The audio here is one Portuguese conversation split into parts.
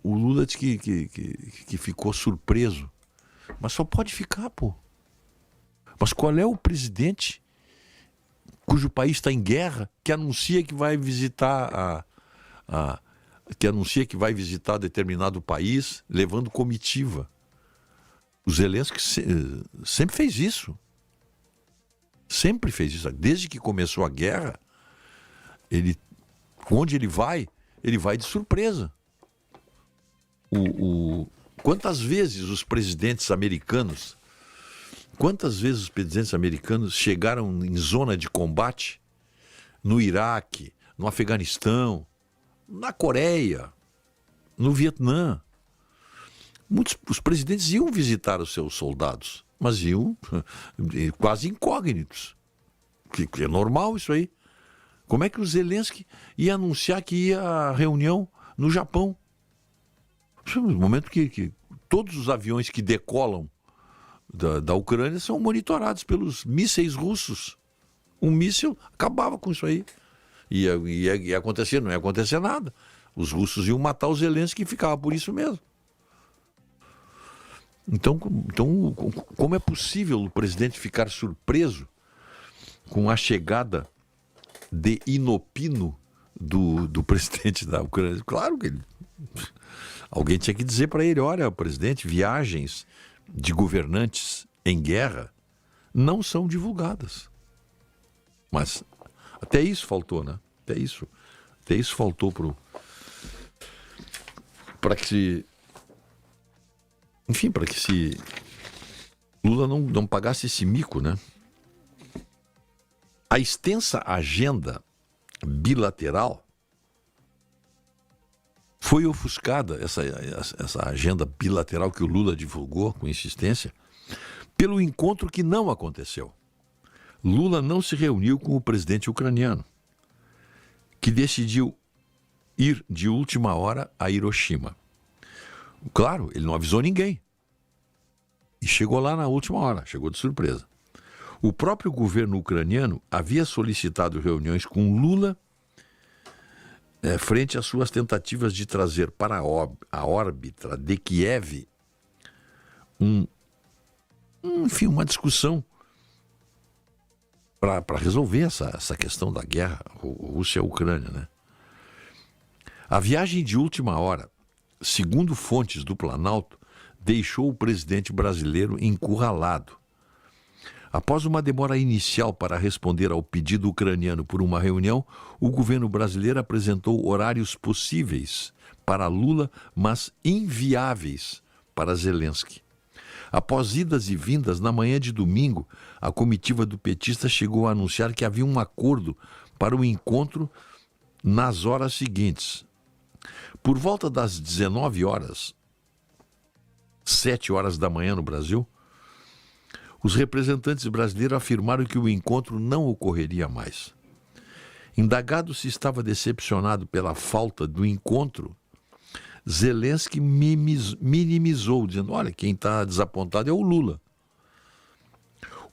O Lula disse que ficou surpreso. Mas só pode ficar, pô. Mas qual é o presidente cujo país está em guerra que anuncia que vai visitar determinado país levando comitiva? O Zelensky sempre fez isso. Sempre fez isso. Desde que começou a guerra, onde ele vai de surpresa. Quantas vezes os presidentes americanos chegaram em zona de combate no Iraque, no Afeganistão, na Coreia, no Vietnã? Os presidentes iam visitar os seus soldados, mas iam quase incógnitos. Que é normal isso aí. Como é que o Zelensky ia anunciar que ia à reunião no Japão? No momento que todos os aviões que decolam da Ucrânia são monitorados pelos mísseis russos. Um míssil acabava com isso aí. Ia acontecer, não ia acontecer nada. Os russos iam matar o Zelensky e ficava por isso mesmo. Então, como é possível o presidente ficar surpreso com a chegada de inopino do presidente da Ucrânia? Claro que alguém tinha que dizer para ele: olha, presidente, viagens de governantes em guerra não são divulgadas. Mas até isso faltou, né? Até isso faltou para que se Lula não pagasse esse mico, né? A extensa agenda bilateral foi ofuscada, essa agenda bilateral que o Lula divulgou com insistência, pelo encontro que não aconteceu. Lula não se reuniu com o presidente ucraniano, que decidiu ir de última hora a Hiroshima. Claro, ele não avisou ninguém. E chegou lá na última hora, chegou de surpresa. O próprio governo ucraniano havia solicitado reuniões com Lula frente às suas tentativas de trazer para a órbita de Kiev uma discussão para resolver essa questão da guerra Rússia-Ucrânia, né? A viagem de última hora, segundo fontes do Planalto, deixou o presidente brasileiro encurralado. Após uma demora inicial para responder ao pedido ucraniano por uma reunião, o governo brasileiro apresentou horários possíveis para Lula, mas inviáveis para Zelensky. Após idas e vindas, na manhã de domingo, a comitiva do petista chegou a anunciar que havia um acordo para o encontro nas horas seguintes. Por volta das 19 horas, 7 horas da manhã no Brasil, os representantes brasileiros afirmaram que o encontro não ocorreria mais. Indagado se estava decepcionado pela falta do encontro, Zelensky minimizou, dizendo: olha, quem está desapontado é o Lula.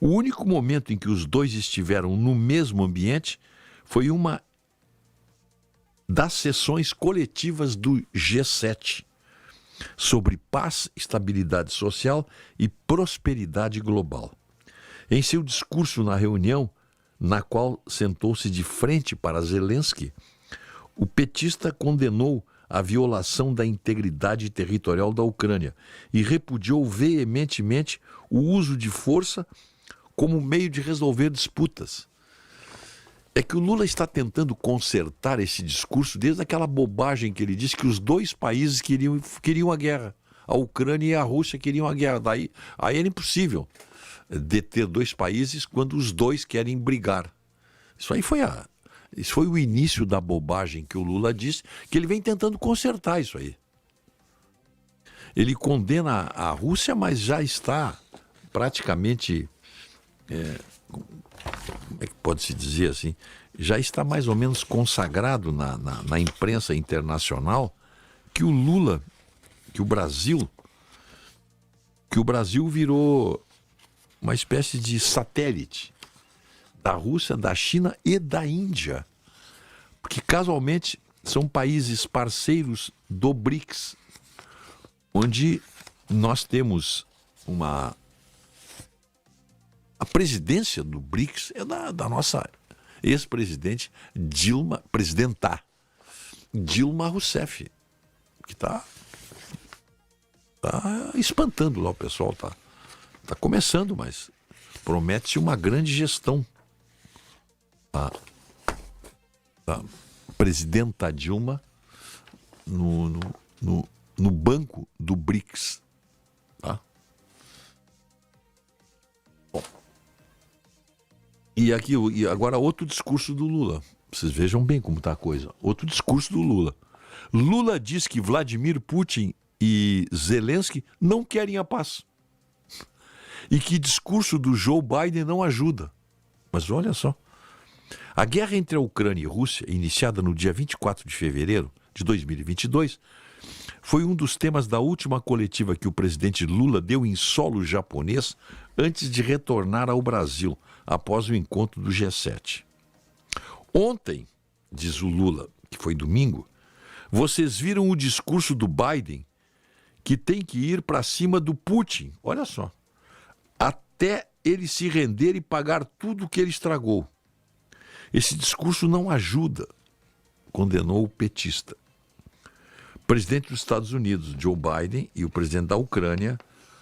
O único momento em que os dois estiveram no mesmo ambiente foi uma das sessões coletivas do G7, sobre paz, estabilidade social e prosperidade global. Em seu discurso na reunião, na qual sentou-se de frente para Zelensky, o petista condenou a violação da integridade territorial da Ucrânia e repudiou veementemente o uso de força como meio de resolver disputas. É que o Lula está tentando consertar esse discurso desde aquela bobagem que ele disse que os dois países queriam a guerra. A Ucrânia e a Rússia queriam a guerra. Aí era impossível deter dois países quando os dois querem brigar. Isso foi o início da bobagem que o Lula disse, que ele vem tentando consertar isso aí. Ele condena a Rússia, mas já está praticamente... como é que pode-se dizer assim, já está mais ou menos consagrado na imprensa internacional que o Brasil virou uma espécie de satélite da Rússia, da China e da Índia, porque casualmente são países parceiros do BRICS, onde nós temos a presidência do BRICS é da nossa ex-presidente presidenta Dilma Rousseff, que está espantando lá, o pessoal tá começando, mas promete-se uma grande gestão. A presidenta Dilma no banco do BRICS. Tá? Bom. E agora outro discurso do Lula. Vocês vejam bem como está a coisa. Outro discurso do Lula. Lula diz que Vladimir Putin e Zelensky não querem a paz. E que discurso do Joe Biden não ajuda. Mas olha só. A guerra entre a Ucrânia e a Rússia, iniciada no dia 24 de fevereiro de 2022, foi um dos temas da última coletiva que o presidente Lula deu em solo japonês antes de retornar ao Brasil, após o encontro do G7. Ontem, diz o Lula, que foi domingo, vocês viram o discurso do Biden, que tem que ir para cima do Putin, olha só, até ele se render e pagar tudo o que ele estragou. Esse discurso não ajuda, condenou o petista. O presidente dos Estados Unidos, Joe Biden, e o presidente da Ucrânia,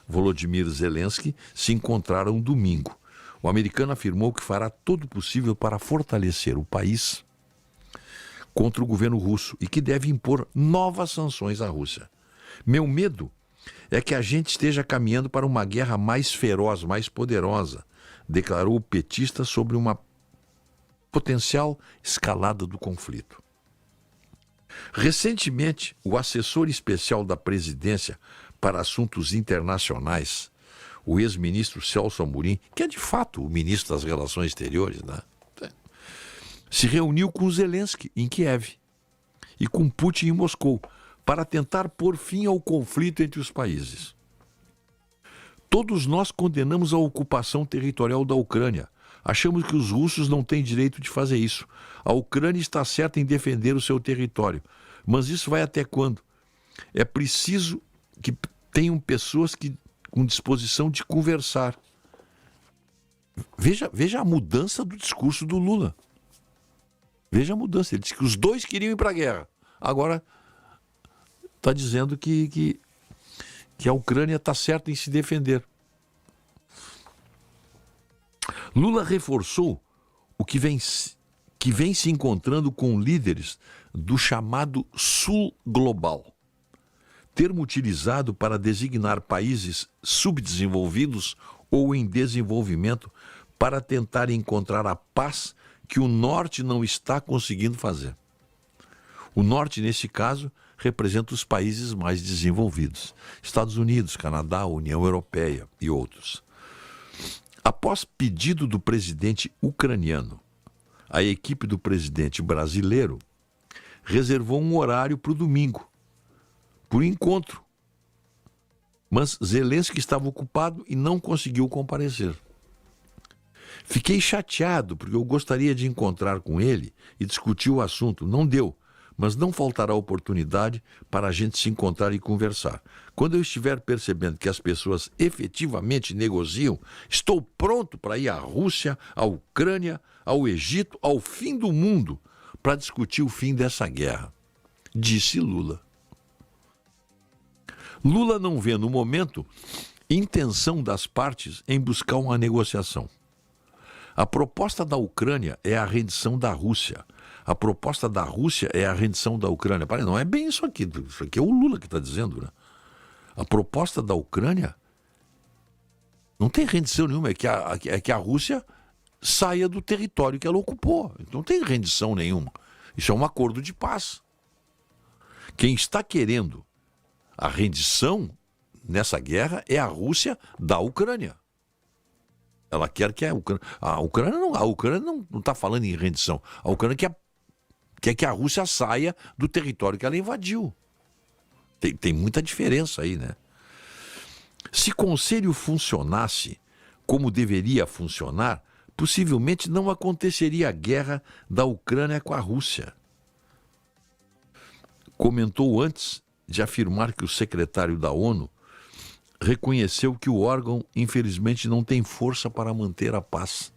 Volodymyr Zelensky, se encontraram domingo. O americano afirmou que fará todo o possível para fortalecer o país contra o governo russo e que deve impor novas sanções à Rússia. Meu medo é que a gente esteja caminhando para uma guerra mais feroz, mais poderosa, declarou o petista sobre uma potencial escalada do conflito. Recentemente, o assessor especial da presidência para assuntos internacionais, o ex-ministro Celso Amorim, que é de fato o ministro das Relações Exteriores, né? Se reuniu com Zelensky em Kiev e com Putin em Moscou para tentar pôr fim ao conflito entre os países. Todos nós condenamos a ocupação territorial da Ucrânia. Achamos que os russos não têm direito de fazer isso. A Ucrânia está certa em defender o seu território. Mas isso vai até quando? É preciso que tenham pessoas com disposição de conversar. Veja a mudança do discurso do Lula. Veja a mudança. Ele disse que os dois queriam ir para a guerra. Agora está dizendo que a Ucrânia está certa em se defender. Lula reforçou o que vem se encontrando com líderes do chamado Sul Global, termo utilizado para designar países subdesenvolvidos ou em desenvolvimento para tentar encontrar a paz que o Norte não está conseguindo fazer. O Norte, nesse caso, representa os países mais desenvolvidos: Estados Unidos, Canadá, União Europeia e outros. Após pedido do presidente ucraniano, a equipe do presidente brasileiro reservou um horário para o domingo, para o encontro. Mas Zelensky estava ocupado e não conseguiu comparecer. Fiquei chateado porque eu gostaria de encontrar com ele e discutir o assunto. Não deu, mas não faltará oportunidade para a gente se encontrar e conversar. Quando eu estiver percebendo que as pessoas efetivamente negociam, estou pronto para ir à Rússia, à Ucrânia, ao Egito, ao fim do mundo, para discutir o fim dessa guerra, disse Lula. Lula não vê, no momento, intenção das partes em buscar uma negociação. A proposta da Ucrânia é a rendição da Rússia. A proposta da Rússia é a rendição da Ucrânia. Não é bem isso aqui. Isso aqui é o Lula que está dizendo, né? A proposta da Ucrânia não tem rendição nenhuma. É que a Rússia saia do território que ela ocupou. Não tem rendição nenhuma. Isso é um acordo de paz. Quem está querendo a rendição nessa guerra é a Rússia da Ucrânia. Ela quer que a Ucrânia não está falando em rendição. A Ucrânia quer que a Rússia saia do território que ela invadiu. Tem muita diferença aí, né? Se o conselho funcionasse como deveria funcionar, possivelmente não aconteceria a guerra da Ucrânia com a Rússia. Comentou antes de afirmar que o secretário da ONU reconheceu que o órgão, infelizmente, não tem força para manter a paz.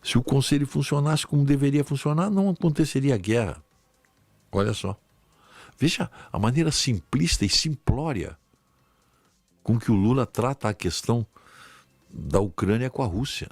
Se o Conselho funcionasse como deveria funcionar, não aconteceria guerra. Olha só. Veja a maneira simplista e simplória com que o Lula trata a questão da Ucrânia com a Rússia.